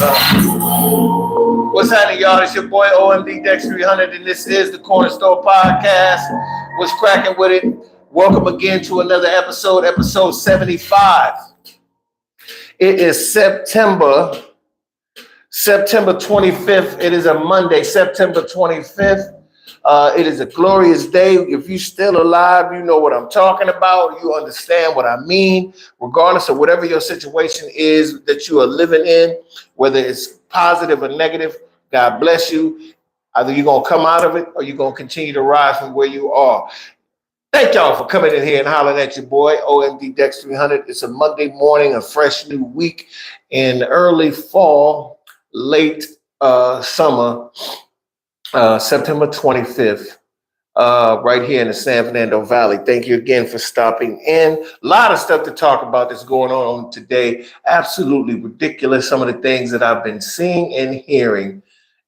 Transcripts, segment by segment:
What's happening, y'all? It's your boy OMD-300, and this is the Corner Store Podcast. What's cracking with it? Welcome again to another episode 75. It is September 25th. It is a Monday, September 25th. It is a glorious day. If you're still alive, you know what I'm talking about. You understand what I mean. Regardless of whatever your situation is that you are living in, whether it's positive or negative, God bless you. Either you're going to come out of it or you're going to continue to rise from where you are. Thank y'all for coming in here and hollering at your boy, OMD-300. It's a Monday morning, a fresh new week in early fall, late summer. September 25th, right here in the San Fernando Valley. Thank you again for stopping in. A lot of stuff to talk about that's going on today. Absolutely ridiculous. Some of the things that I've been seeing and hearing.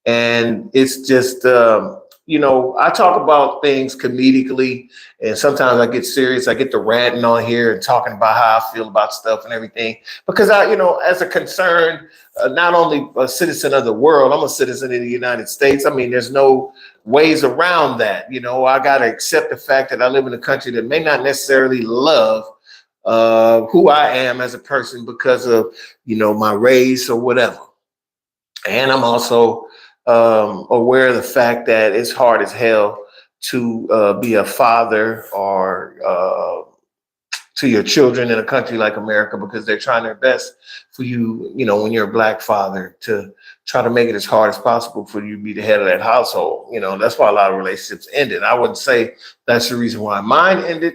And it's just, I talk about things comedically, and sometimes I get serious. I get to ranting on here and talking about how I feel about stuff and everything. Because as a concerned, not only a citizen of the world, I'm a citizen of the United States. I mean, there's no ways around that. I got to accept the fact that I live in a country that may not necessarily love who I am as a person because of, my race or whatever. And I'm also aware of the fact that it's hard as hell to be a father or to your children in a country like America, because they're trying their best for you, when you're a black father, to try to make it as hard as possible for you to be the head of that household. That's why a lot of relationships ended. I wouldn't say that's the reason why mine ended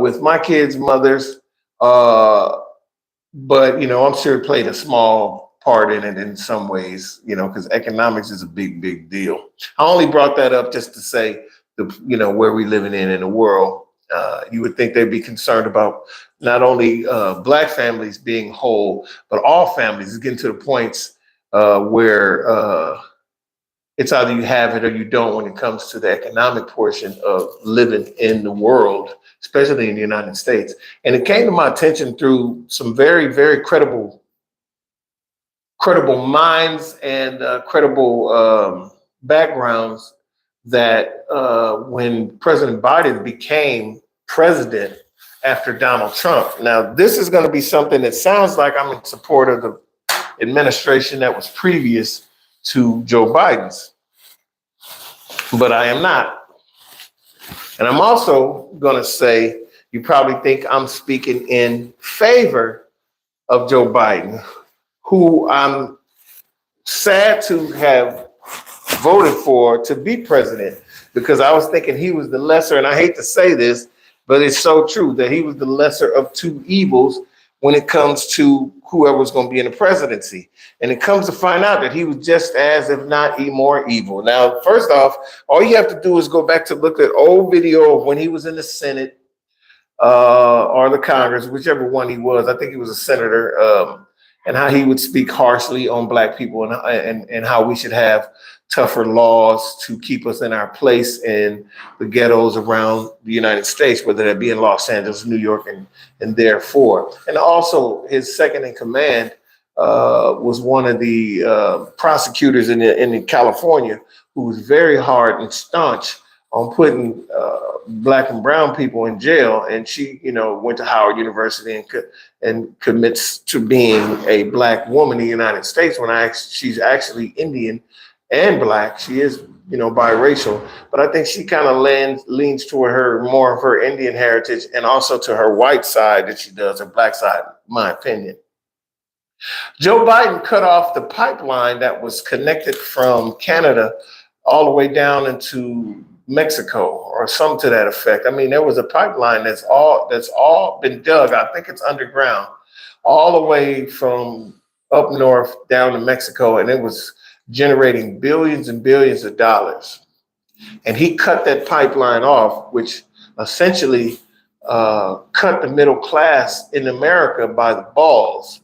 with my kids' mothers. But, I'm sure it played a small part in it in some ways, because economics is a big, big deal. I only brought that up just to say, where we living in the world. You would think they'd be concerned about not only black families being whole, but all families. It's getting to the points where it's either you have it or you don't when it comes to the economic portion of living in the world, especially in the United States. And it came to my attention through some very, very credible minds and credible backgrounds that when President Biden became president after Donald Trump. Now, this is going to be something that sounds like I'm in support of the administration that was previous to Joe Biden's, but I am not. And I'm also going to say, you probably think I'm speaking in favor of Joe Biden, who I'm sad to have voted for to be president, because I was thinking he was the lesser, and I hate to say this, but it's so true, that he was the lesser of two evils when it comes to whoever was going to be in the presidency. And it comes to find out that he was just as, if not more evil. Now, first off, all you have to do is go back to look at old video of when he was in the Senate or the Congress, whichever one he was. I think he was a senator, and how he would speak harshly on black people and how we should have tougher laws to keep us in our place in the ghettos around the United States, whether that be in Los Angeles, New York, and therefore. And also his second in command was one of the prosecutors in California, who was very hard and staunch on putting black and brown people in jail. And she, went to Howard University and commits to being a black woman in the United States when she's actually Indian and black. She is, biracial, but I think she kind of leans toward more of her Indian heritage, and also to her white side that she does, her black side, in my opinion. Joe Biden cut off the pipeline that was connected from Canada all the way down into Mexico, or something to that effect. I mean, there was a pipeline that's all been dug. I think it's underground, all the way from up north down to Mexico, and it was generating billions and billions of dollars. And he cut that pipeline off, which essentially cut the middle class in America by the balls.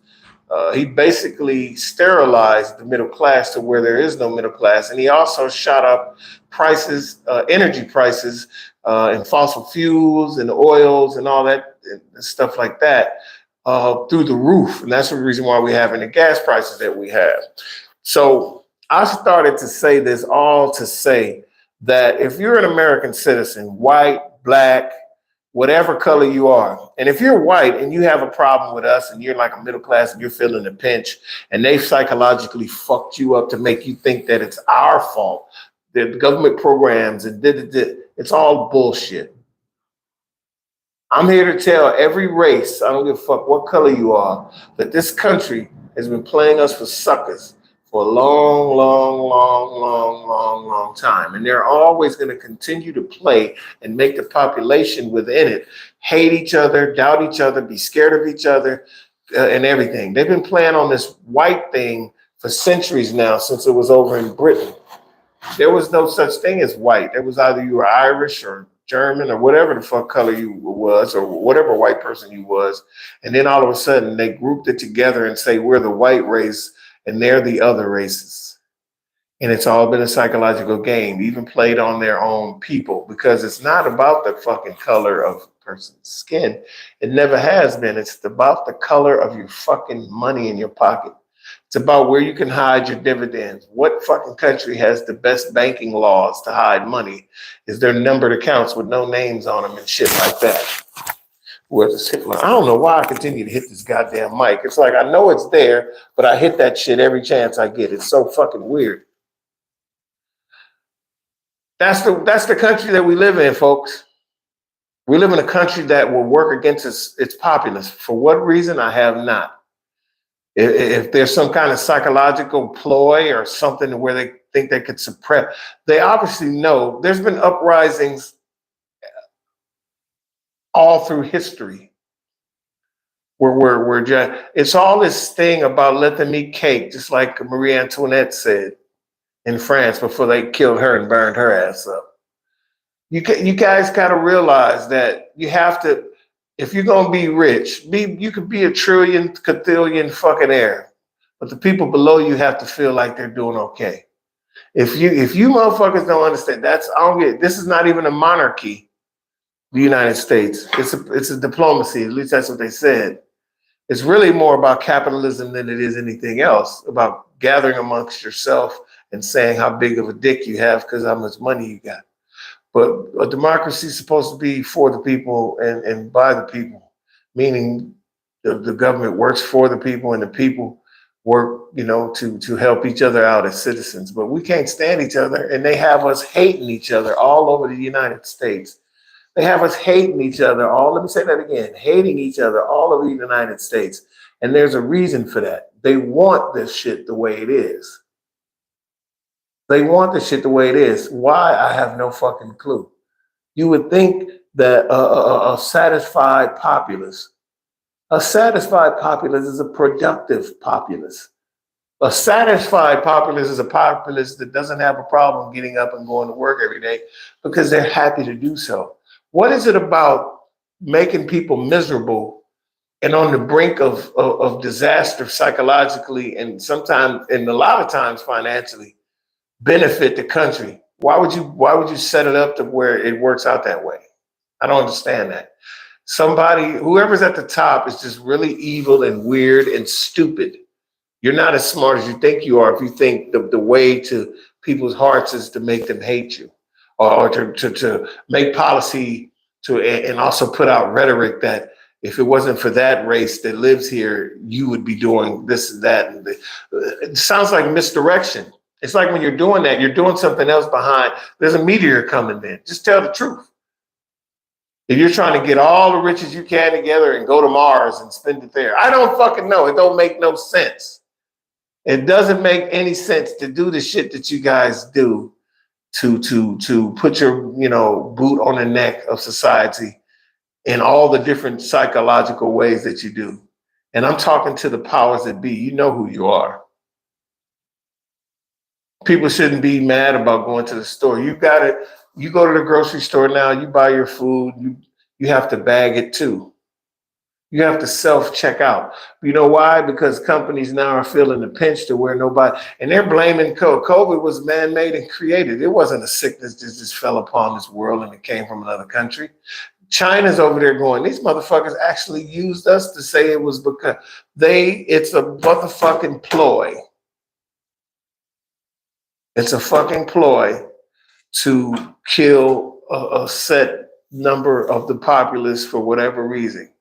He basically sterilized the middle class to where there is no middle class. And he also shot up prices, energy prices, and fossil fuels and oils and all that and stuff like that. through the roof. And that's the reason why we're having the gas prices that we have. So I started to say this all to say that if you're an American citizen, white, black, whatever color you are, and if you're white and you have a problem with us and you're like a middle class and you're feeling the pinch and they've psychologically fucked you up to make you think that it's our fault, that the government programs and it's all bullshit. I'm here to tell every race, I don't give a fuck what color you are, that this country has been playing us for suckers for a long, long, long, long, long, long time. And they're always going to continue to play and make the population within it hate each other, doubt each other, be scared of each other, and everything. They've been playing on this white thing for centuries now, since it was over in Britain. There was no such thing as white. There was either you were Irish or German or whatever the fuck color you was, or whatever white person you was. And then all of a sudden they grouped it together and say, we're the white race and they're the other races. And it's all been a psychological game, even played on their own people, because it's not about the fucking color of a person's skin. It never has been. It's about the color of your fucking money in your pocket. It's about where you can hide your dividends. What fucking country has the best banking laws to hide money? Is there numbered accounts with no names on them and shit like that? Where does Hitler? I don't know why I continue to hit this goddamn mic. It's like I know it's there, but I hit that shit every chance I get. It's so fucking weird. That's the country that we live in, folks. We live in a country that will work against its populace. For what reason, I have not. If there's some kind of psychological ploy or something where they think they could suppress, they obviously know. There's been uprisings all through history where it's all this thing about let them eat cake, just like Marie Antoinette said in France before they killed her and burned her ass up. You guys got to realize that you have to, if you're going to be rich, you could be a trillion, quadrillion fucking heir, but the people below you have to feel like they're doing okay. If you motherfuckers don't understand, this is not even a monarchy, the United States. It's a diplomacy, at least that's what they said. It's really more about capitalism than it is anything else, about gathering amongst yourself and saying how big of a dick you have because how much money you got. But a democracy is supposed to be for the people and by the people, meaning the government works for the people and the people work, to help each other out as citizens. But we can't stand each other, and they have us hating each other all over the United States. They have us hating each other let me say that again, hating each other all over the United States. And there's a reason for that. They want this shit the way it is. They want the shit the way it is. Why? I have no fucking clue. You would think that a satisfied populace is a productive populace. A satisfied populace is a populace that doesn't have a problem getting up and going to work every day because they're happy to do so. What is it about making people miserable and on the brink of disaster psychologically and sometimes, and a lot of times financially, benefit the country? Why would you set it up to where it works out that way? I don't understand that. Whoever's at the top is just really evil and weird and stupid. You're not as smart as you think you are if you think the way to people's hearts is to make them hate you or to make policy and also put out rhetoric that if it wasn't for that race that lives here, you would be doing this and that. It sounds like misdirection. It's like when you're doing that, you're doing something else behind. There's a meteor coming in. Just tell the truth. If you're trying to get all the riches you can together and go to Mars and spend it there, I don't fucking know. It don't make no sense. It doesn't make any sense to do the shit that you guys do to put your boot on the neck of society in all the different psychological ways that you do. And I'm talking to the powers that be. You know who you are. People shouldn't be mad about going to the store. You go to the grocery store now, you buy your food, you have to bag it too. You have to self-check out. You know why? Because companies now are feeling the pinch to where and they're blaming COVID. COVID was man-made and created. It wasn't a sickness that just fell upon this world and it came from another country. China's over there going, these motherfuckers actually used us to say it was because it's a motherfucking ploy. It's a fucking ploy to kill a set number of the populace for whatever reason.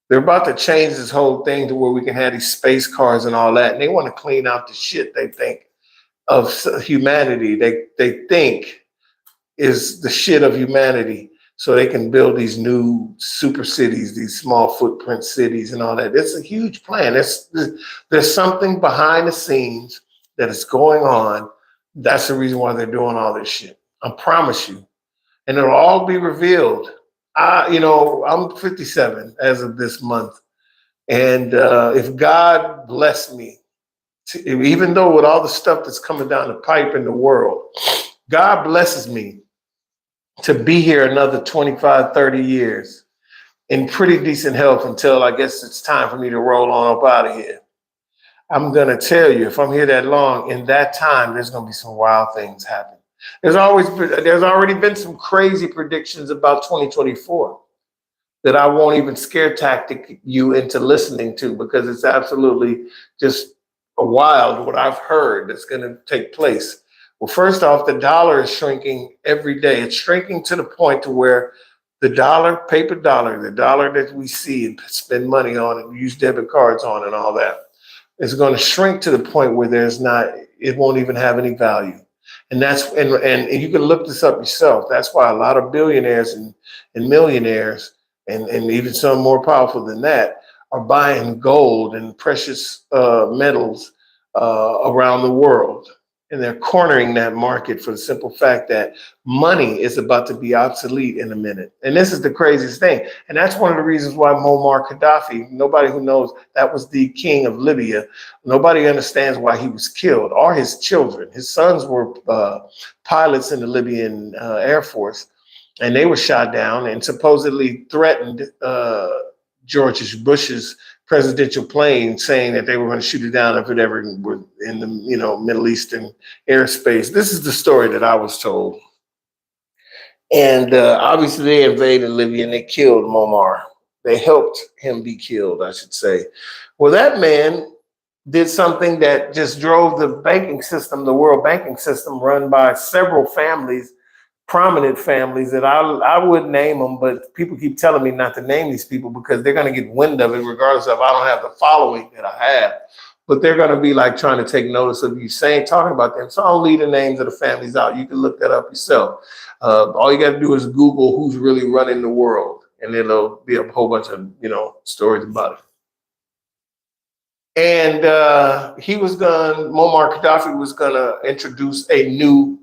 They're about to change this whole thing to where we can have these space cars and all that. And they want to clean out the shit they think of humanity. They think is the shit of humanity. So they can build these new super cities, these small footprint cities and all that. It's a huge plan. There's something behind the scenes that is going on. That's the reason why they're doing all this shit. I promise you. And it'll all be revealed. I'm 57 as of this month. And if God bless me, even though with all the stuff that's coming down the pipe in the world, God blesses me to be here another 25, 30 years in pretty decent health until I guess it's time for me to roll on up out of here. I'm going to tell you, if I'm here that long, in that time, there's going to be some wild things happen. There's already been some crazy predictions about 2024 that I won't even scare tactic you into listening to, because it's absolutely just wild what I've heard that's going to take place. Well, first off, the dollar is shrinking every day. It's shrinking to the point to where the dollar, paper dollar, the dollar that we see and spend money on and use debit cards on and all that, is going to shrink to the point where it won't even have any value. And and you can look this up yourself. That's why a lot of billionaires and millionaires and even some more powerful than that are buying gold and precious metals around the world. And they're cornering that market for the simple fact that money is about to be obsolete in a minute. And this is the craziest thing. And that's one of the reasons why Muammar Gaddafi, nobody who knows, that was the king of Libya. Nobody understands why he was killed, or his children. His sons were pilots in the Libyan Air Force, and they were shot down and supposedly threatened George Bush's presidential plane, saying that they were going to shoot it down if it ever were in the Middle Eastern airspace. This is the story that I was told. And obviously they invaded Libya and they killed Muammar. They helped him be killed, I should say. Well, that man did something that just drove the banking system, the world banking system, run by several families, prominent families that I wouldn't name them, but people keep telling me not to name these people because they're going to get wind of it, regardless of I don't have the following that I have. But they're going to be like trying to take notice of you talking about them. So I'll leave the names of the families out. You can look that up yourself. All you got to do is Google who's really running the world, and it'll be a whole bunch of stories about it. And Muammar Gaddafi was going to introduce a new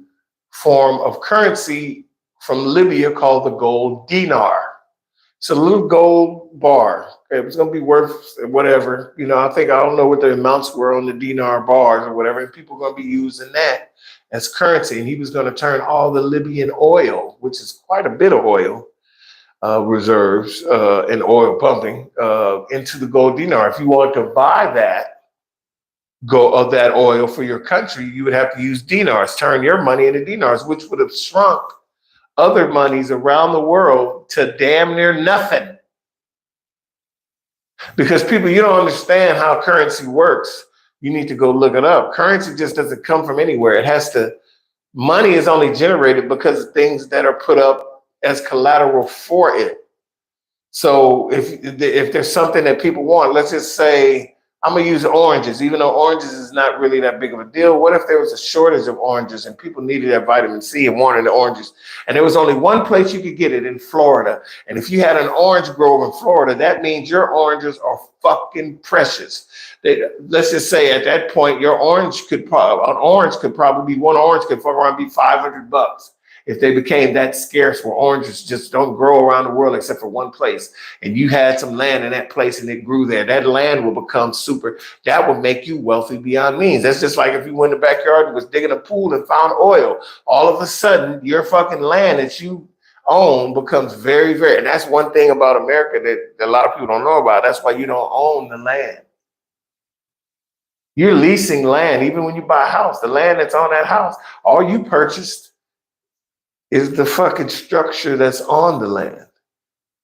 form of currency from Libya called the gold dinar. It's a little gold bar. It was going to be worth whatever. I don't know what the amounts were on the dinar bars or whatever. And people are going to be using that as currency. And he was going to turn all the Libyan oil, which is quite a bit of oil, reserves and oil pumping into the gold dinar. If you want to buy that oil for your country, you would have to use dinars, turn your money into dinars, which would have shrunk other monies around the world to damn near nothing. Because people, you don't understand how currency works. You need to go look it up. Currency just doesn't come from anywhere. Money is only generated because of things that are put up as collateral for it. So if there's something that people want, let's just say, I'm going to use oranges, even though oranges is not really that big of a deal. What if there was a shortage of oranges and people needed that vitamin C and wanted the oranges, and there was only one place you could get it in Florida? And if you had an orange grove in Florida, that means your oranges are fucking precious. Let's just say at that point, one orange could probably be $500 if they became that scarce, where oranges just don't grow around the world except for one place. And you had some land in that place and it grew there. That land will become that would make you wealthy beyond means. That's just like if you went in the backyard and was digging a pool and found oil. All of a sudden, your fucking land that you own becomes very, very, and that's one thing about America that a lot of people don't know about. That's why you don't own the land. You're leasing land. Even when you buy a house, the land that's on that house, all you purchased is the fucking structure that's on the land.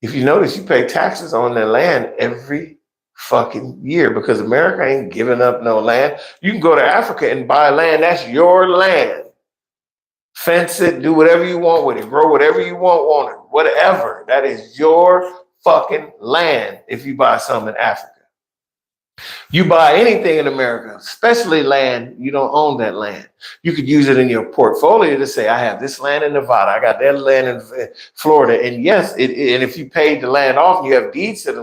If you notice, you pay taxes on their land every fucking year because America ain't giving up no land. You can go to Africa and buy land. That's your land. Fence it, do whatever you want with it, grow whatever you want on it, whatever. That is your fucking land if you buy something in Africa. You buy anything in America, especially land, you don't own that land. You could use it in your portfolio to say, I have this land in Nevada, I got that land in Florida. And yes, and if you paid the land off and you have deeds to the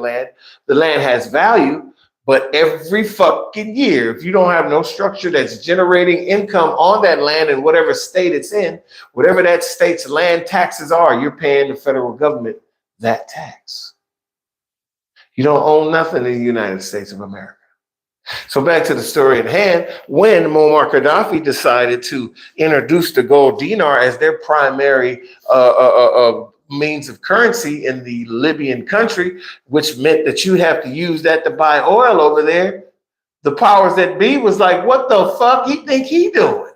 land has value. But every fucking year, if you don't have no structure that's generating income on that land in whatever state it's in, whatever that state's land taxes are, you're paying the federal government that tax. You don't own nothing in the United States of America. So back to the story at hand, when Muammar Gaddafi decided to introduce the gold dinar as their primary means of currency in the Libyan country, which meant that you'd have to use that to buy oil over there, the powers that be was like, what the fuck he think he doing?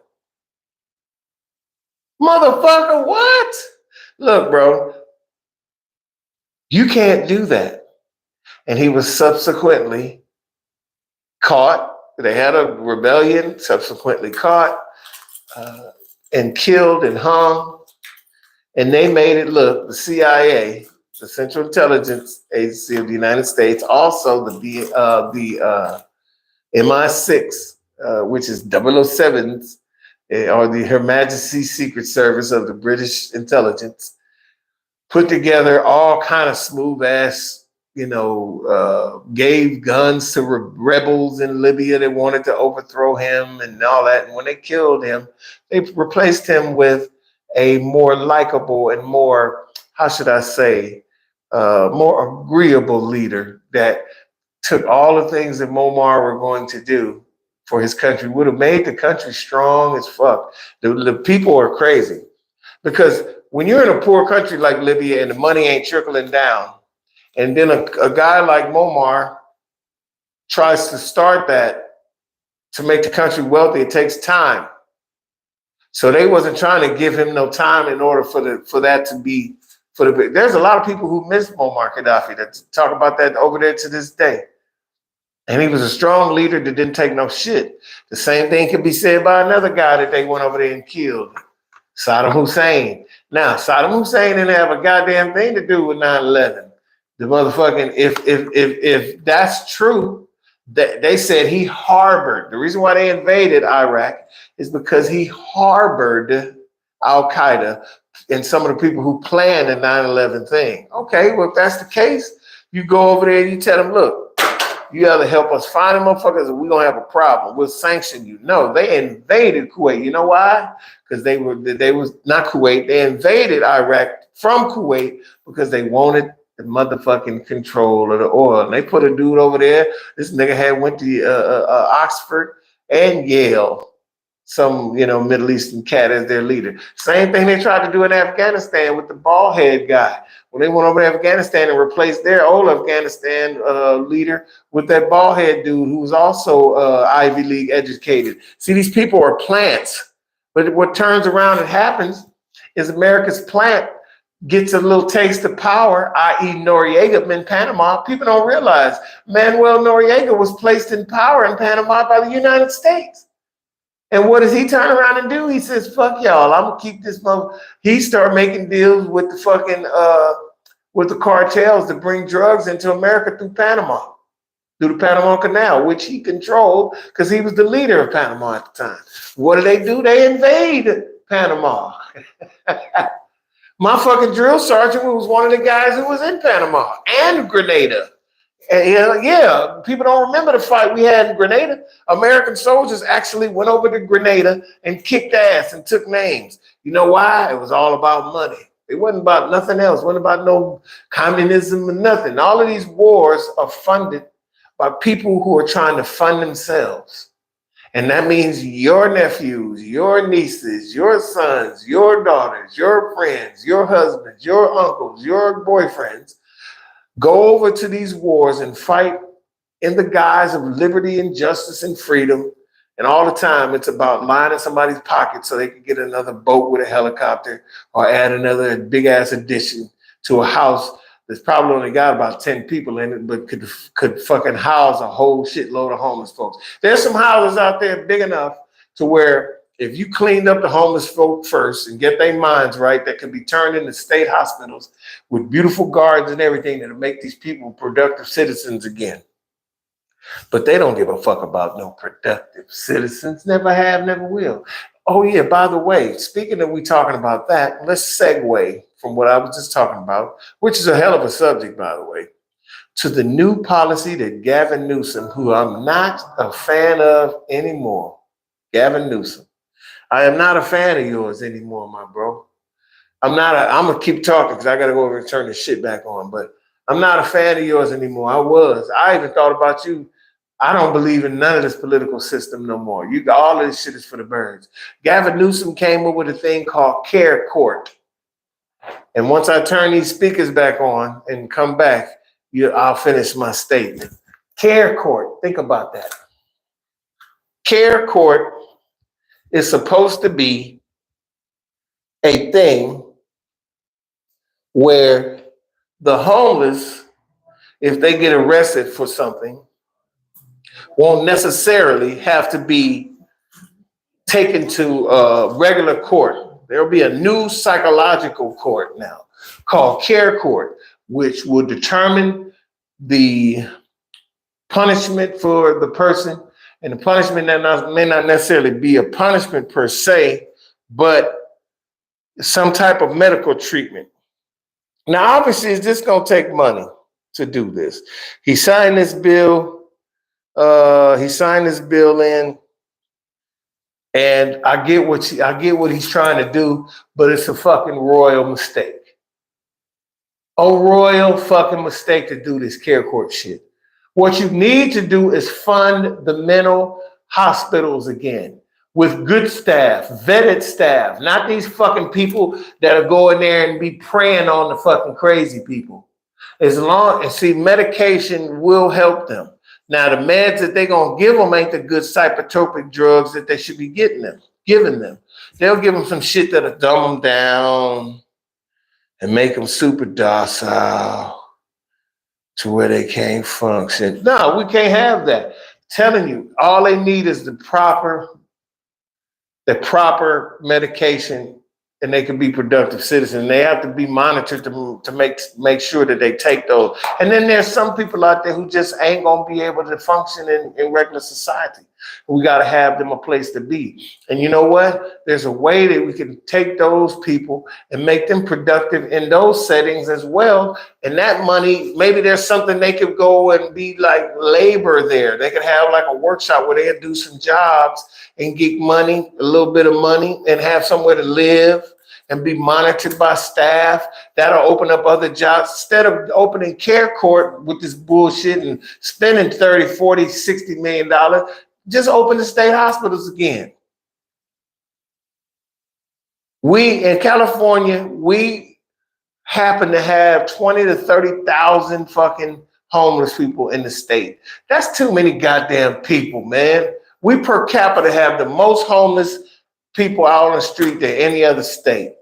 Motherfucker, what? Look, bro, you can't do that. And he was subsequently caught. They had a rebellion, subsequently caught and killed and hung. And they made it look, the CIA, the Central Intelligence Agency of the United States, also the MI6, which is 007s, or the Her Majesty's Secret Service of the British intelligence, put together all kind of smooth ass, gave guns to rebels in Libya that wanted to overthrow him and all that. And when they killed him, they replaced him with a more likable and more, how should I say, more agreeable leader that took all the things that Muammar were going to do for his country, would have made the country strong as fuck. The people are crazy because when you're in a poor country like Libya and the money ain't trickling down, and then a guy like Muammar tries to start that to make the country wealthy, it takes time. So they wasn't trying to give him no time in order for that to be there's a lot of people who miss Muammar Gaddafi that talk about that over there to this day. And he was a strong leader that didn't take no shit. The same thing could be said by another guy that they went over there and killed, Saddam Hussein. Now, Saddam Hussein didn't have a goddamn thing to do with 9/11. The motherfucking, if that's true, they said he harbored. The reason why they invaded Iraq is because he harbored Al Qaeda and some of the people who planned the 9/11 thing. Okay, well, if that's the case, you go over there and you tell them, look, you either help us find them motherfuckers or we're going to have a problem. We'll sanction you. No, they invaded Kuwait. You know why? Because they was not Kuwait. They invaded Iraq from Kuwait because they wanted the motherfucking control of the oil. And they put a dude over there. This nigga had went to Oxford and Yale. Some, Middle Eastern cat as their leader. Same thing they tried to do in Afghanistan with the bald head guy. When they went over to Afghanistan and replaced their old Afghanistan leader with that bald head dude who was also Ivy League educated. See, these people are plants. But what turns around and happens is America's plant gets a little taste of power, i.e. Noriega in Panama. People don't realize Manuel Noriega was placed in power in Panama by the United States. And what does he turn around and do? He says, fuck y'all, I'm gonna keep this mother. He started making deals with the fucking with the cartels to bring drugs into America through Panama, through the Panama Canal, which he controlled because he was the leader of Panama at the time. What do? They invade Panama. My fucking drill sergeant was one of the guys who was in Panama and Grenada. And yeah, people don't remember the fight we had in Grenada. American soldiers actually went over to Grenada and kicked ass and took names. You know why? It was all about money. It wasn't about nothing else. It wasn't about no communism or nothing. All of these wars are funded by people who are trying to fund themselves. And that means your nephews, your nieces, your sons, your daughters, your friends, your husbands, your uncles, your boyfriends go over to these wars and fight in the guise of liberty and justice and freedom. And all the time, it's about lining somebody's pocket so they can get another boat with a helicopter or add another big ass addition to a house It's probably only got about 10 people in it, but could fucking house a whole shitload of homeless folks. There's some houses out there big enough to where if you cleaned up the homeless folk first and get their minds right, that can be turned into state hospitals with beautiful gardens and everything that'll make these people productive citizens again. But they don't give a fuck about no productive citizens. Never have, never will. Oh yeah, by the way, speaking of we talking about that, let's segue from what I was just talking about, which is a hell of a subject, by the way, to the new policy that Gavin Newsom, who I'm not a fan of anymore. Gavin Newsom. I am not a fan of yours anymore, my bro. I'm gonna keep talking because I gotta go over and turn this shit back on, but I'm not a fan of yours anymore. I even thought about you. I don't believe in none of this political system no more. All of this shit is for the birds. Gavin Newsom came up with a thing called Care Court. And once I turn these speakers back on and come back, I'll finish my statement. Care Court, think about that. Care Court is supposed to be a thing where the homeless, if they get arrested for something, won't necessarily have to be taken to regular court. There'll be a new psychological court now called Care Court, which will determine the punishment for the person. And the punishment may not necessarily be a punishment per se, but some type of medical treatment. Now, obviously, it's just going to take money to do this. He signed this bill. In, and I get what he's trying to do, but it's a fucking royal mistake. A royal fucking mistake to do this Care Court shit. What you need to do is fund the mental hospitals again with good staff, vetted staff, not these fucking people that are going there and be preying on the fucking crazy people. Medication will help them. Now, the meds that they're going to give them ain't the good psychotropic drugs that they should be giving them. They'll give them some shit that'll dumb them down and make them super docile to where they can't function. No, we can't have that. I'm telling you, all they need is the proper medication, and they can be productive citizens. They have to be monitored to make sure that they take those. And then there's some people out there who just ain't gonna be able to function in regular society. We gotta have them a place to be. And you know what? There's a way that we can take those people and make them productive in those settings as well. And that money, maybe there's something they could go and be like labor there. They could have like a workshop where they could do some jobs and get money, a little bit of money, and have somewhere to live and be monitored by staff. That'll open up other jobs. Instead of opening Care Court with this bullshit and spending 30, 40, 60 million dollars, just open the state hospitals again. We in California, we happen to have 20 to 30,000 fucking homeless people in the state. That's too many goddamn people, man. We per capita have the most homeless people out on the street than any other state.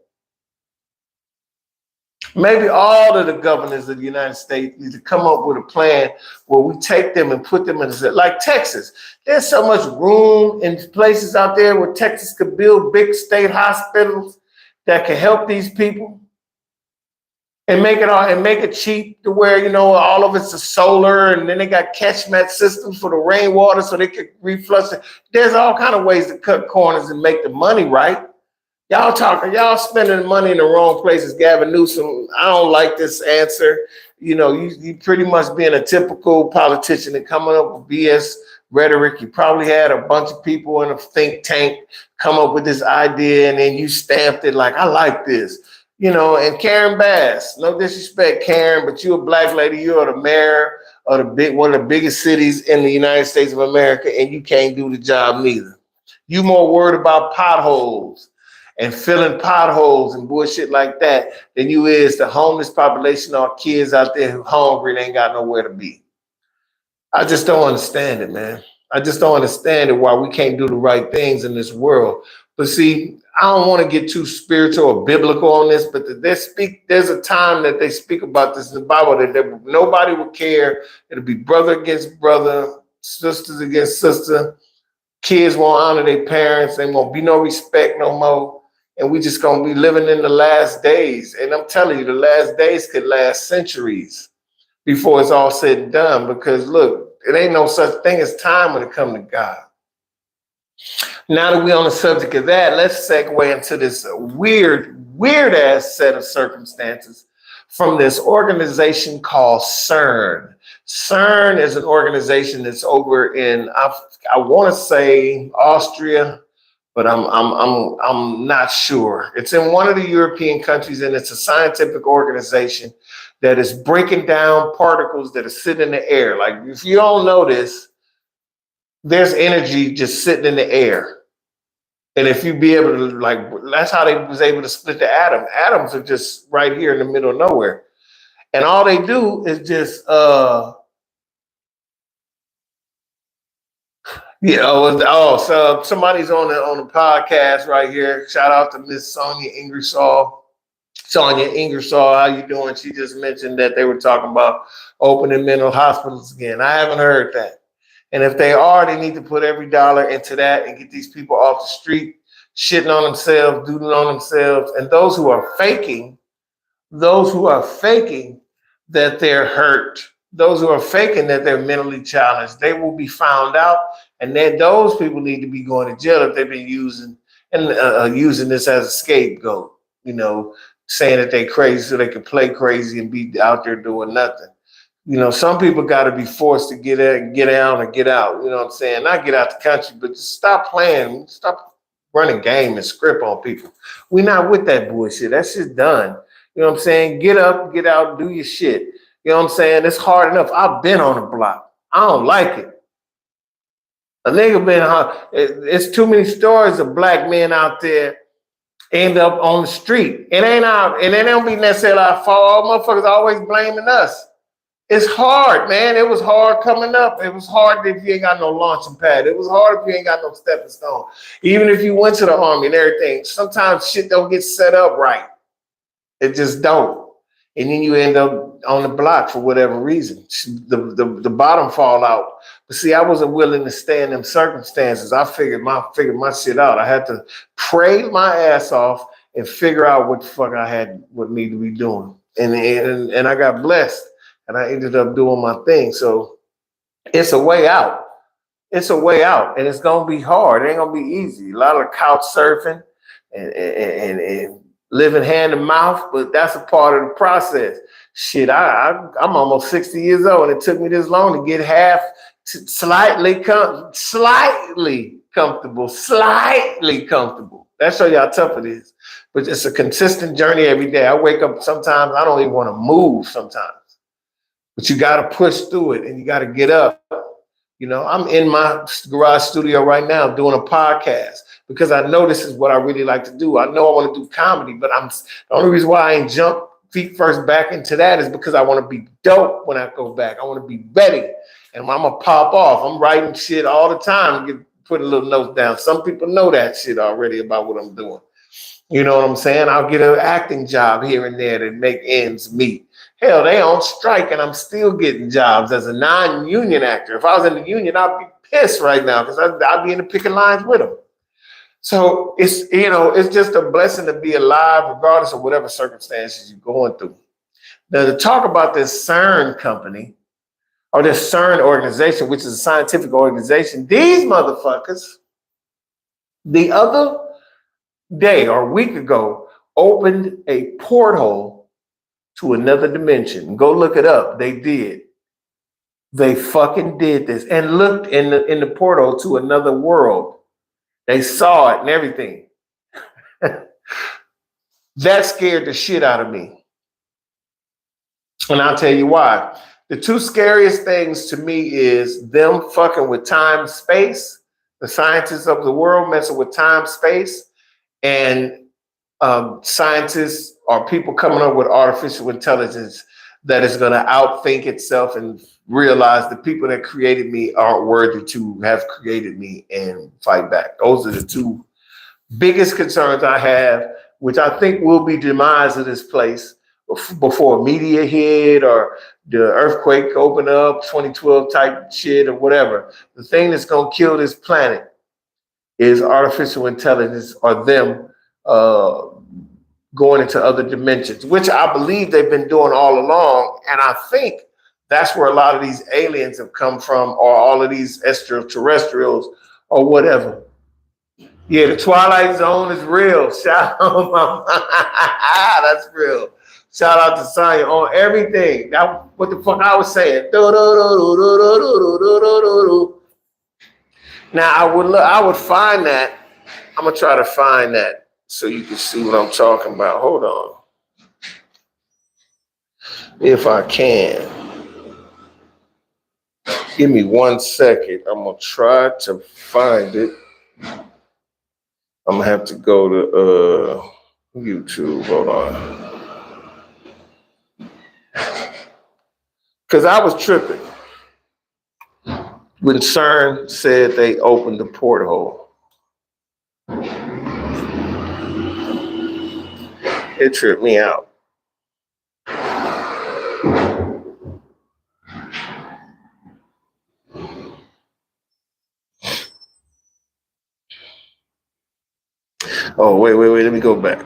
Maybe all of the governors of the United States need to come up with a plan where we take them and put them in, like Texas. There's so much room in places out there where Texas could build big state hospitals that can help these people and make it cheap to where, you know, all of it's a solar, and then they got catchment systems for the rainwater so they could reflush it. There's all kind of ways to cut corners and make the money right. Y'all spending money in the wrong places. Gavin Newsom, I don't like this answer. You know, you pretty much being a typical politician and coming up with BS rhetoric. You probably had a bunch of people in a think tank come up with this idea, and then you stamped it like, I like this. You know, and Karen Bass, no disrespect, Karen, but you're a black lady. You're the mayor of one of the biggest cities in the United States of America, and you can't do the job neither. You more worried about potholes and filling potholes and bullshit like that than you is the homeless population or kids out there who hungry and ain't got nowhere to be. I just don't understand it, man. I just don't understand it, why we can't do the right things in this world. But see, I don't want to get too spiritual or biblical on this, but there's a time that they speak about this in the Bible that nobody would care. It'll be brother against brother, sisters against sister. Kids won't honor their parents. There won't be no respect no more. And we just going to be living in the last days. And I'm telling you, the last days could last centuries before it's all said and done. Because look, it ain't no such thing as time when it comes to God. Now that we're on the subject of that, let's segue into this weird ass set of circumstances from this organization called CERN. CERN is an organization that's over in, I want to say Austria, but I'm not sure. It's in one of the European countries, and it's a scientific organization that is breaking down particles that are sitting in the air. Like, if you don't know this, there's energy just sitting in the air. And if you be able to, like, that's how they was able to split the atom. Atoms are just right here in the middle of nowhere. And all they do is just, so somebody's on the podcast right here. Shout out to Miss Sonia Ingersoll. Sonia Ingersoll, how you doing? She just mentioned that they were talking about opening mental hospitals again. I haven't heard that. And if they are, they need to put every dollar into that and get these people off the street, shitting on themselves, doodling on themselves. And those who are faking that they're hurt, those who are faking that they're mentally challenged, they will be found out. And then those people need to be going to jail if they've been using this as a scapegoat, saying that they crazy so they can play crazy and be out there doing nothing. Some people got to be forced to get out or get out. You know what I'm saying? Not get out the country, but just stop playing. Stop running game and script on people. We're not with that bullshit. That shit's done. You know what I'm saying? Get up, get out, do your shit. You know what I'm saying? It's hard enough. I've been on the block. I don't like it. A nigga it's too many stories of black men out there end up on the street. It don't be necessarily our fault. All motherfuckers always blaming us. It's hard, man. It was hard coming up. It was hard if you ain't got no launching pad. It was hard if you ain't got no stepping stone. Even if you went to the army and everything, sometimes shit don't get set up right. It just don't. And then you end up on the block for whatever reason. The bottom fall out. But see, I wasn't willing to stay in them circumstances. I figured my shit out. I had to pray my ass off and figure out what the fuck what need to be doing. And I got blessed. And I ended up doing my thing. So it's a way out. It's a way out. And it's going to be hard. It ain't going to be easy. A lot of couch surfing and living hand to mouth. But that's a part of the process. Shit, I'm almost 60 years old. And it took me this long to get slightly comfortable. That shows you how tough it is. But it's a consistent journey every day. I wake up sometimes. I don't even want to move sometimes. But you got to push through it and you got to get up. I'm in my garage studio right now doing a podcast because I know this is what I really like to do. I know I want to do comedy, but the only reason why I ain't jump feet first back into that is because I want to be dope when I go back. I want to be ready and I'm going to pop off. I'm writing shit all the time, putting little notes down. Some people know that shit already about what I'm doing. You know what I'm saying? I'll get an acting job here and there to make ends meet. Hell, they on strike and I'm still getting jobs as a non-union actor. If I was in the union, I'd be pissed right now because I'd be in the picking lines with them. So it's just a blessing to be alive regardless of whatever circumstances you're going through. Now, to talk about this CERN company or this CERN organization, which is a scientific organization, these motherfuckers, the other day or a week ago, opened a porthole to another dimension. Go look it up. They did. They fucking did this and looked in the portal to another world. They saw it and everything. That scared the shit out of me. And I'll tell you why. The two scariest things to me is them fucking with time, space, the scientists of the world messing with time, space, and scientists or people coming up with artificial intelligence that is going to outthink itself and realize the people that created me aren't worthy to have created me and fight back. Those are the two biggest concerns I have, which I think will be demise of this place before media hit or the earthquake open up, 2012 type shit or whatever. The thing that's going to kill this planet is artificial intelligence or them going into other dimensions, which I believe they've been doing all along. And I think that's where a lot of these aliens have come from, or all of these extraterrestrials or whatever. Yeah, the Twilight Zone is real. Shout out, that's real. Shout out to Sonya on everything. That what the fuck I was saying. Now I would find that. I'm gonna try to find that so you can see what I'm talking about. Hold on, if I can. Give me 1 second. I'm gonna try to find it. I'm gonna have to go to YouTube. Hold on. Because I was tripping when CERN said they opened the porthole. It tripped me out. Oh, wait. Let me go back.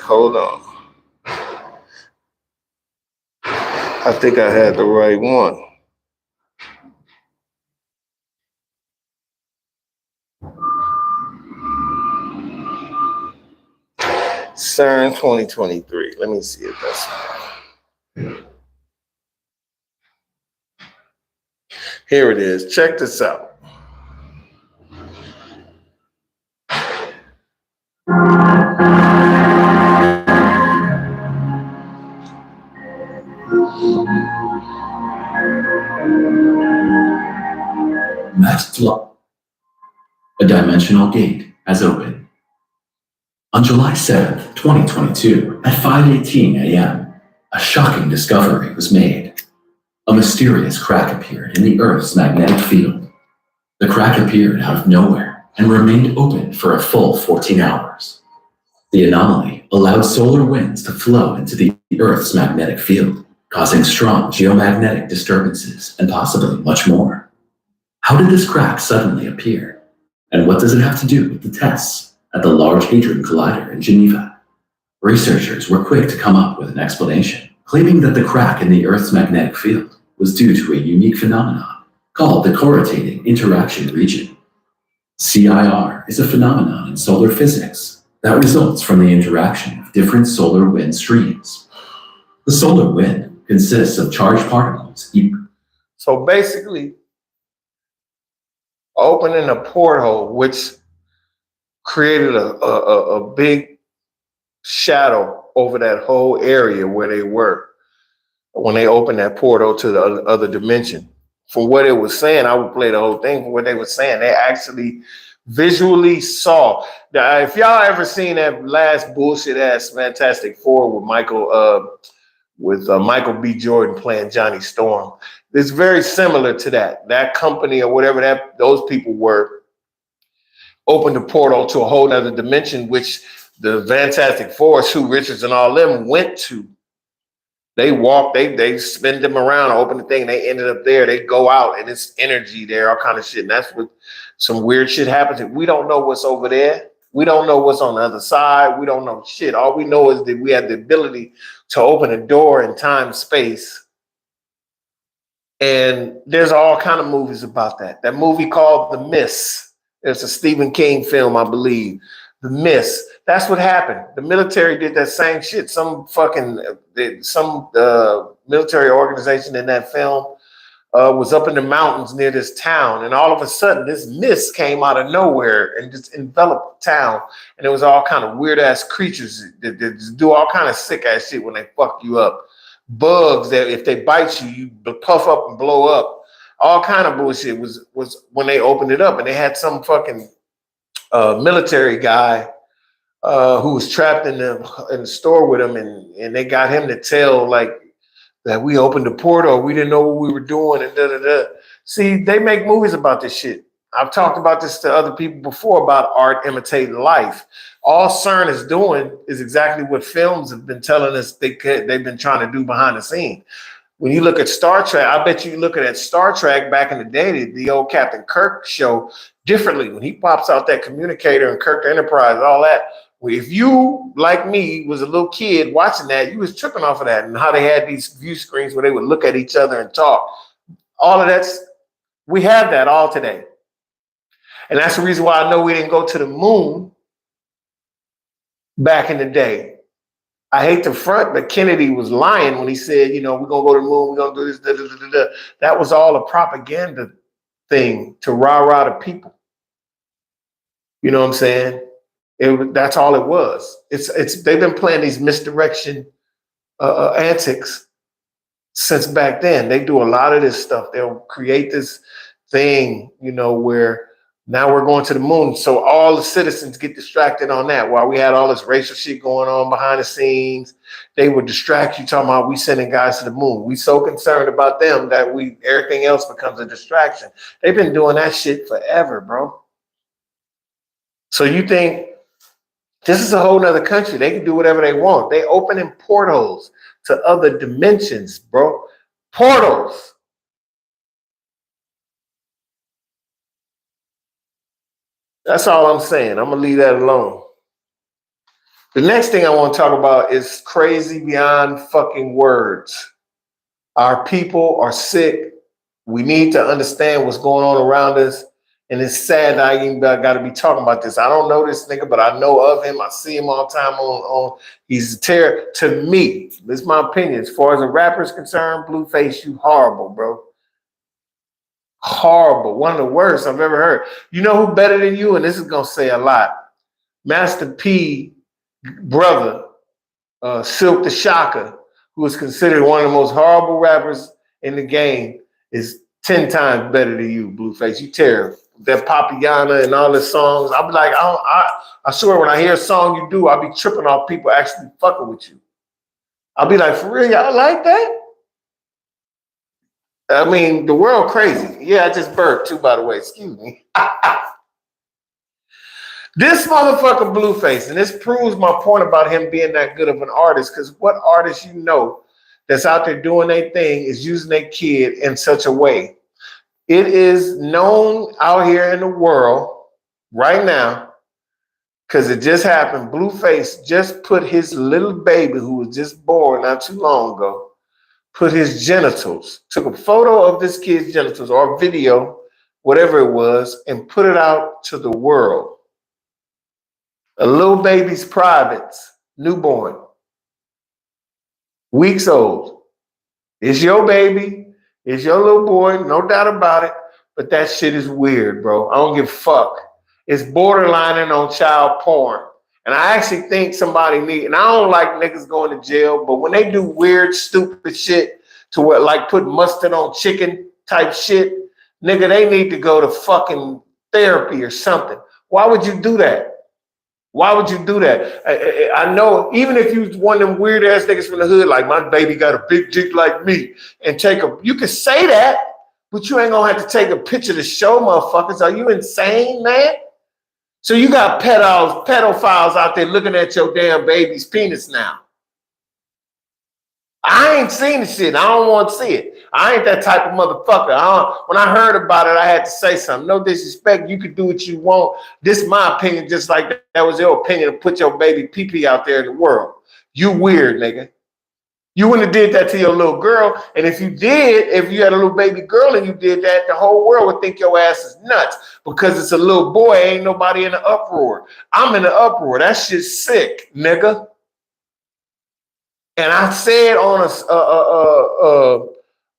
Hold on. I think I had the right one. CERN 2023. Let me see if that's right. Here it is. Check this out. Next floor. A dimensional gate has opened. On July 7th, 2022, at 5:18 a.m., a shocking discovery was made. A mysterious crack appeared in the Earth's magnetic field. The crack appeared out of nowhere and remained open for a full 14 hours. The anomaly allowed solar winds to flow into the Earth's magnetic field, causing strong geomagnetic disturbances and possibly much more. How did this crack suddenly appear? And what does it have to do with the tests at the Large Hadron Collider in Geneva? Researchers were quick to come up with an explanation, claiming that the crack in the Earth's magnetic field was due to a unique phenomenon called the correlating interaction region. CIR is a phenomenon in solar physics that results from the interaction of different solar wind streams. The solar wind consists of charged particles. So basically, opening a porthole, which created a big shadow over that whole area where they were when they opened that portal to the other dimension. From what it was saying, I would play the whole thing. From what they were saying, they actually visually saw. Now, if y'all ever seen that last bullshit ass Fantastic Four with Michael B. Jordan playing Johnny Storm, it's very similar to that. That company or whatever those people were opened a portal to a whole other dimension, which the Fantastic Four, Sue Richards and all them went to. They walked, they spin them around, open the thing, they ended up there. They go out and it's energy there, all kind of shit. And that's what some weird shit happens. We don't know what's over there. We don't know what's on the other side. We don't know shit. All we know is that we have the ability to open a door in time, space. And there's all kind of movies about that. That movie called The Mist. It's a Stephen King film, I believe. The Mist. That's what happened. The military did that same shit. Some military organization in that film was up in the mountains near this town, and all of a sudden, this mist came out of nowhere and just enveloped the town. And it was all kind of weird ass creatures that do all kind of sick ass shit when they fuck you up. Bugs that if they bite you, you puff up and blow up. All kind of bullshit was when they opened it up, and they had some fucking military guy who was trapped in the store with him, and they got him to tell like that we opened the portal, we didn't know what we were doing, and da da da. See, they make movies about this shit. I've talked about this to other people before about art imitating life. All CERN is doing is exactly what films have been telling us they've been trying to do behind the scenes. When you look at Star Trek, I bet you looking at Star Trek back in the day, the old Captain Kirk show differently. When he pops out that communicator and Kirk the Enterprise, all that. If you, like me, was a little kid watching that, you was tripping off of that and how they had these view screens where they would look at each other and talk. All of that's, we have that all today. And that's the reason why I know we didn't go to the moon back in the day. I hate to front, but Kennedy was lying when he said, we're going to go to the moon, we're going to do this, da, da, da, da. That was all a propaganda thing to rah-rah the people. You know what I'm saying? That's all it was. They've been playing these misdirection antics since back then. They do a lot of this stuff. They'll create this thing, where now we're going to the moon. So all the citizens get distracted on that. While we had all this racial shit going on behind the scenes, they would distract you talking about we sending guys to the moon. We so concerned about them that everything else becomes a distraction. They've been doing that shit forever, bro. So you think this is a whole nother country. They can do whatever they want. They opening portals to other dimensions, bro. Portals. That's all I'm saying. I'm going to leave that alone. The next thing I want to talk about is crazy beyond fucking words. Our people are sick. We need to understand what's going on around us. And it's sad that I even got to be talking about this. I don't know this nigga, but I know of him. I see him all the time on he's a terror to me. This is my opinion. As far as a rapper is concerned, Blueface, you horrible, bro. Horrible. One of the worst I've ever heard. You know who better than you? And this is going to say a lot. Master P brother, Silk the Shocker, who is considered one of the most horrible rappers in the game, is 10 times better than you, Blueface. You terrible. That Papiana and all the songs. I'll be like, I swear when I hear a song you do, I'll be tripping off people actually fucking with you. I'll be like, for real, y'all like that? I mean, the world crazy. Yeah, I just burped too, by the way. Excuse me. This motherfucker Blueface, and this proves my point about him being that good of an artist, because what artist that's out there doing their thing is using their kid in such a way. It is known out here in the world right now, because it just happened. Blueface just put his little baby, who was just born not too long ago, put his genitals, took a photo of this kid's genitals or video, whatever it was, and put it out to the world. A little baby's privates, newborn, weeks old. It's your baby. It's your little boy, no doubt about it. But that shit is weird, bro. I don't give a fuck. It's borderlining on child porn. And I actually think somebody and I don't like niggas going to jail, but when they do weird, stupid shit to what, like put mustard on chicken type shit, nigga, they need to go to fucking therapy or something. Why would you do that? Why would you do that? I know, even if you one of them weird ass niggas from the hood, like my baby got a big dick like me, and you can say that, but you ain't gonna have to take a picture to show motherfuckers. Are you insane, man? So you got pedophiles out there looking at your damn baby's penis now. I ain't seen the shit. I don't want to see it. I ain't that type of motherfucker. When I heard about it, I had to say something. No disrespect. You can do what you want. This is my opinion, just like that was your opinion to put your baby pee-pee out there in the world. You weird, nigga. You wouldn't have did that to your little girl. And if you had a little baby girl and you did that, the whole world would think your ass is nuts because it's a little boy. Ain't nobody in the uproar. I'm in the uproar. That shit's sick, nigga. And I said on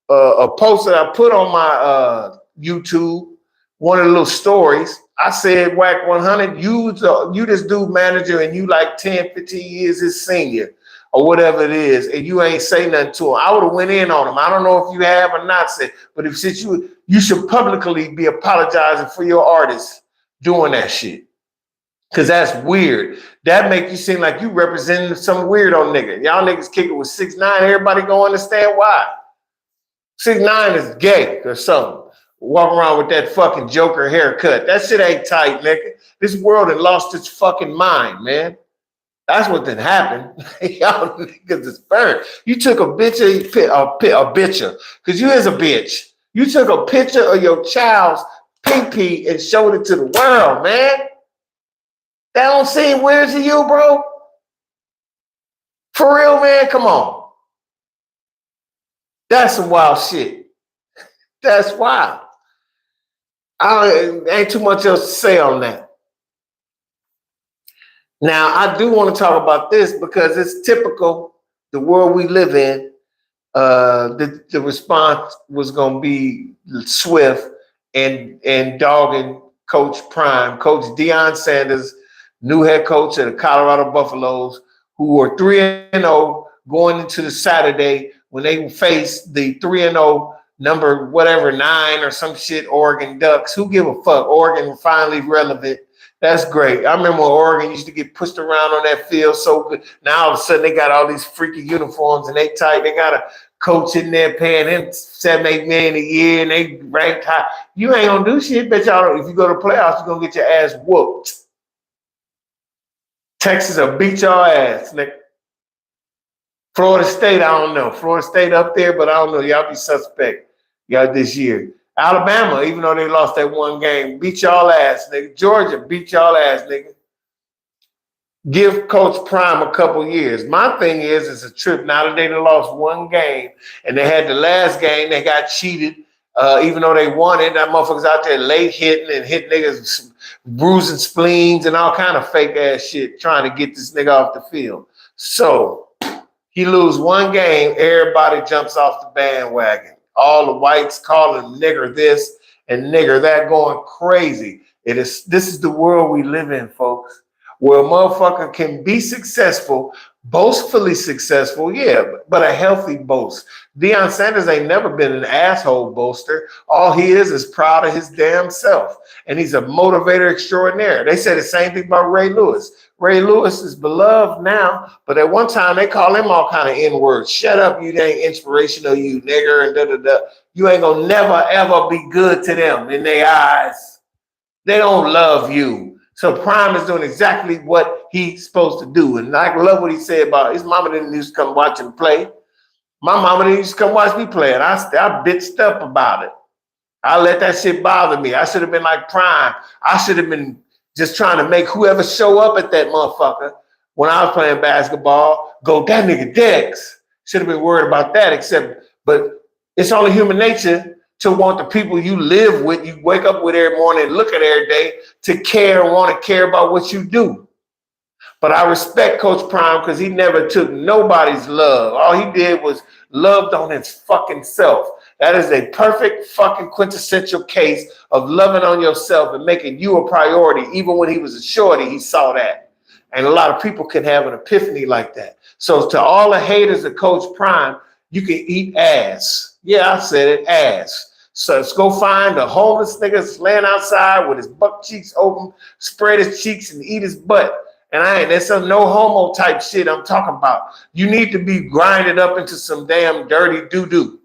a post that I put on my YouTube, one of the little stories, I said, Whack 100, you this dude manager and you like 10, 15 years his senior or whatever it is, and you ain't say nothing to him. I would have went in on him. I don't know if you have or not said, but since you should publicly be apologizing for your artists doing that shit. Cause that's weird. That make you seem like you representing some weirdo nigga. Y'all niggas kick it with 6ix9ine. Everybody gonna understand why. 6ix9ine is gay or something. walking around with that fucking Joker haircut. That shit ain't tight, nigga. This world had lost its fucking mind, man. That's what did happen. Y'all niggas is burned. You took a bitcher, because you is a bitch. You took a picture of your child's pee and showed it to the world, man. That don't seem weird to you, bro? For real, man? Come on. That's some wild shit. That's wild. Ain't too much else to say on that. Now, I do want to talk about this because it's typical, the world we live in. The response was going to be swift and dogging Coach Prime, Coach Deion Sanders, new head coach of the Colorado Buffaloes, who were 3-0 going into the Saturday when they faced the 3-0 number whatever 9 or some shit Oregon Ducks. Who give a fuck? Oregon finally relevant. That's great. I remember when Oregon used to get pushed around on that field so good. Now all of a sudden they got all these freaky uniforms and they tight. They got a coach in there paying him $7-8 million a year and they ranked high. You ain't gonna do shit. Bet y'all if you go to playoffs, you're gonna get your ass whooped. Texas will beat your ass, nigga. Florida State, I don't know. Florida State up there, but I don't know. Y'all be suspect. Y'all this year. Alabama, even though they lost that one game, beat y'all ass, nigga. Georgia beat y'all ass, nigga. Give Coach Prime a couple years. My thing is, it's a trip. Now that they lost one game and they had the last game, they got cheated. Even though they won it, that motherfuckers out there late hitting and hit niggas, bruising spleens and all kind of fake ass shit, trying to get this nigga off the field. So he lose one game, everybody jumps off the bandwagon. All the whites calling him nigger this and nigger that, going crazy. This is the world we live in, folks, where a motherfucker can be successful, boastfully successful, yeah, but a healthy boast. Deion Sanders ain't never been an asshole boaster. All he is proud of his damn self. And he's a motivator extraordinaire. They say the same thing about Ray Lewis. Ray Lewis is beloved now, but at one time they call him all kind of N-words. Shut up, you ain't inspirational, you nigger, and da-da-da. You ain't gonna never, ever be good to them in their eyes. They don't love you. So Prime is doing exactly what he's supposed to do. And I love what he said about his mama didn't used to come watch him play. My mama didn't used to come watch me play, and I bitched up about it. I let that shit bother me. I should have been like Prime. I should have been just trying to make whoever show up at that motherfucker when I was playing basketball go, that nigga Dex. Should have been worried about that, but it's only human nature to want the people you live with, you wake up with every morning and look at every day, to care and want to care about what you do. But I respect Coach Prime because he never took nobody's love. All he did was loved on his fucking self. That is a perfect fucking quintessential case of loving on yourself and making you a priority. Even when he was a shorty, he saw that. And a lot of people can have an epiphany like that. So to all the haters of Coach Prime, you can eat ass. Yeah, I said it, ass. So let's go find a homeless nigga laying outside with his butt cheeks open, spread his cheeks and eat his butt. And that's some no homo type shit I'm talking about. You need to be grinded up into some damn dirty doo-doo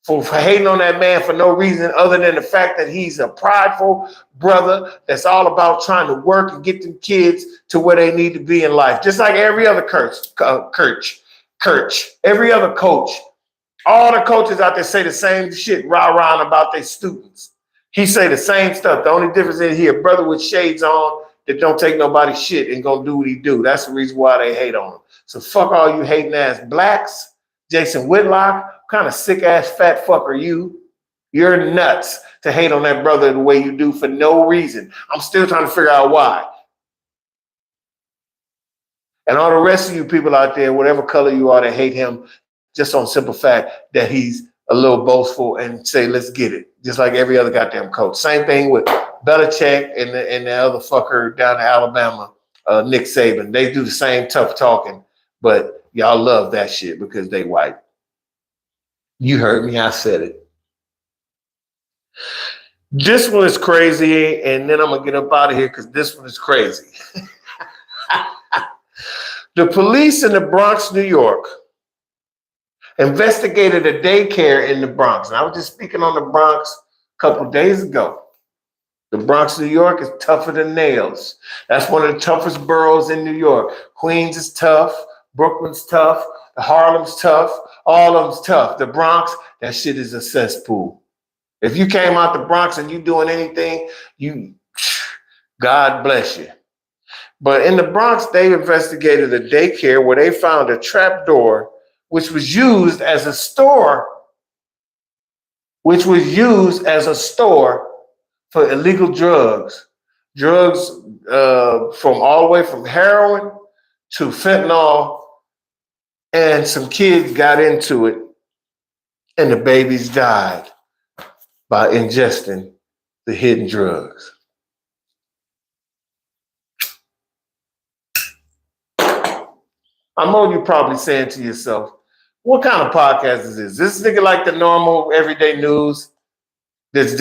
for hating on that man for no reason other than the fact that he's a prideful brother that's all about trying to work and get them kids to where they need to be in life. Just like every other every other coach. All the coaches out there say the same shit, rah-rah about their students. He say the same stuff. The only difference is here, brother with shades on that don't take nobody's shit and gonna do what he do. That's the reason why they hate on him. So fuck all you hating ass blacks. Jason Whitlock, what kind of sick ass fat fuck are you? You're nuts to hate on that brother the way you do for no reason. I'm still trying to figure out why. And all the rest of you people out there, whatever color you are, that hate him, just on simple fact that he's a little boastful and say, let's get it. Just like every other goddamn coach. Same thing with Belichick and the other fucker down in Alabama, Nick Saban. They do the same tough talking, but y'all love that shit because they white. You heard me, I said it. This one is crazy, and then I'm going to get up out of here because this one is crazy. The police in the Bronx, New York, investigated a daycare in the Bronx. And I was just speaking on the Bronx couple days ago. The Bronx, New York is tougher than nails. That's one of the toughest boroughs in New York. Queens is tough. Brooklyn's tough. Harlem's tough. All of them's tough. The Bronx, that shit is a cesspool. If you came out the Bronx and you doing anything, God bless you. But in the Bronx, they investigated a daycare where they found a trap door, which was used as a store, for illegal drugs. Drugs from all the way from heroin to fentanyl, and some kids got into it, and the babies died by ingesting the hidden drugs. I know you're probably saying to yourself, what kind of podcast is this? This nigga like the normal everyday news that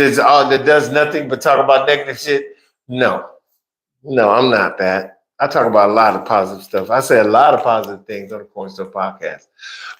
does nothing but talk about negative shit? No, I'm not that. I talk about a lot of positive stuff. I say a lot of positive things on the Corner Store podcast.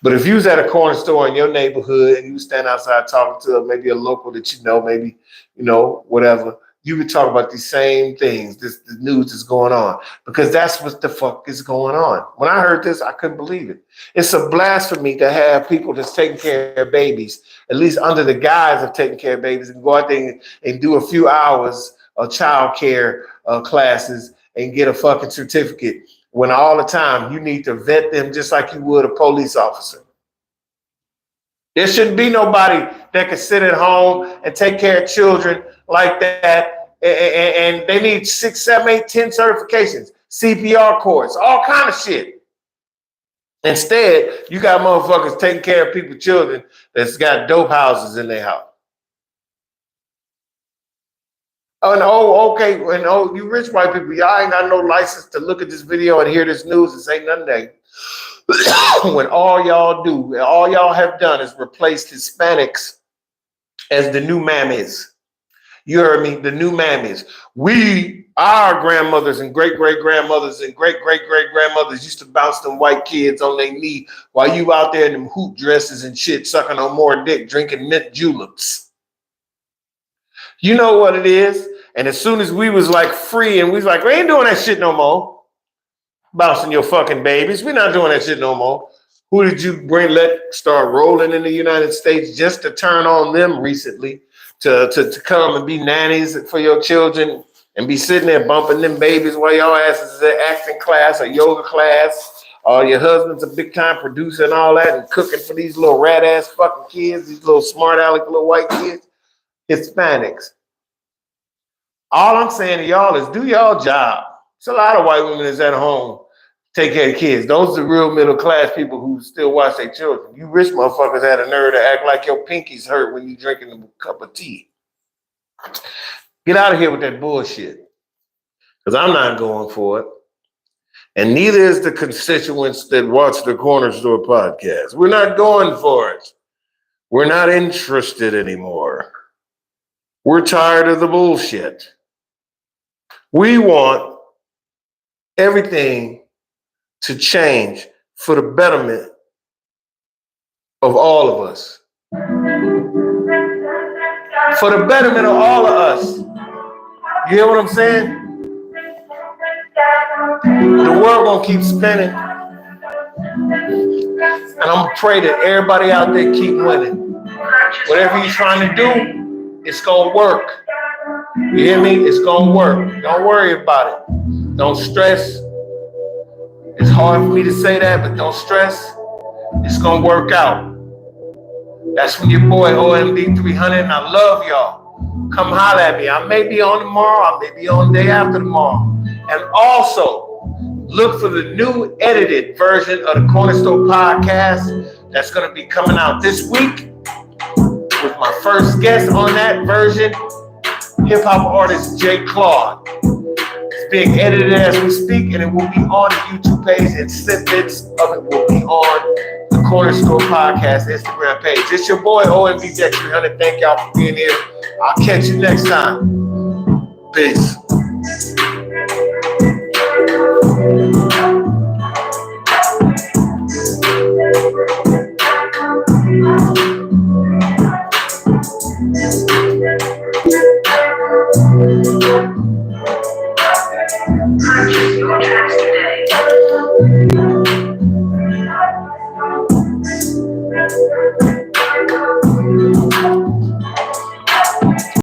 But if you was at a corner store in your neighborhood and you stand outside talking to maybe a local that you know, maybe, whatever, you would talk about these same things, the news is going on, because that's what the fuck is going on. When I heard this, I couldn't believe it. It's a blasphemy to have people that's taking care of babies, at least under the guise of taking care of babies, and go out there and do a few hours of child care classes and get a fucking certificate, when all the time you need to vet them just like you would a police officer. There shouldn't be nobody that can sit at home and take care of children like that. And they need 6, 7, 8, 10 certifications, CPR course, all kind of shit. Instead, you got motherfuckers taking care of people's children that's got dope houses in their house. You rich white people, y'all ain't got no license to look at this video and hear this news and say nothing negative. When all y'all have done is replaced Hispanics as the new mammies. You heard me, the new mammies. Our grandmothers and great-great-grandmothers and great-great-great-grandmothers used to bounce them white kids on their knee while you out there in them hoop dresses and shit, sucking on more dick, drinking mint juleps. You know what it is. And as soon as we was like free and we was like, we ain't doing that shit no more, bouncing your fucking babies, we're not doing that shit no more. Who did you let start rolling in the United States just to turn on them recently to come and be nannies for your children and be sitting there bumping them babies while your asses is at acting class or yoga class, or your husband's a big time producer and all that and cooking for these little rat ass fucking kids, these little smart aleck little white kids? Hispanics. All I'm saying to y'all is do y'all job. It's a lot of white women that's at home take care of kids. Those are the real middle class people who still watch their children. You rich motherfuckers had a nerve to act like your pinkies hurt when you drinking a cup of tea. Get out of here with that bullshit. Because I'm not going for it. And neither is the constituents that watch the Corner Store podcast. We're not going for it. We're not interested anymore. We're tired of the bullshit. We want everything to change for the betterment of all of us. For the betterment of all of us. You hear what I'm saying? The world gonna keep spinning. And I'm gonna pray that everybody out there keep winning. Whatever you're trying to do, it's gonna work. You hear me? It's gonna work. Don't worry about it. Don't stress. It's hard for me to say that, but don't stress. It's gonna work out. That's from your boy OMD-300, and I love y'all. Come holler at me. I may be on tomorrow. I may be on the day after tomorrow. And also, look for the new edited version of the Corner Store podcast that's gonna be coming out this week with my first guest on that version, hip-hop artist J. Claude. It's being edited as we speak, and it will be on the YouTube page, and snippets of it will be on the Corner Store Podcast Instagram page. It's your boy OMD-300. Thank y'all for being here. I'll catch you next time. Peace.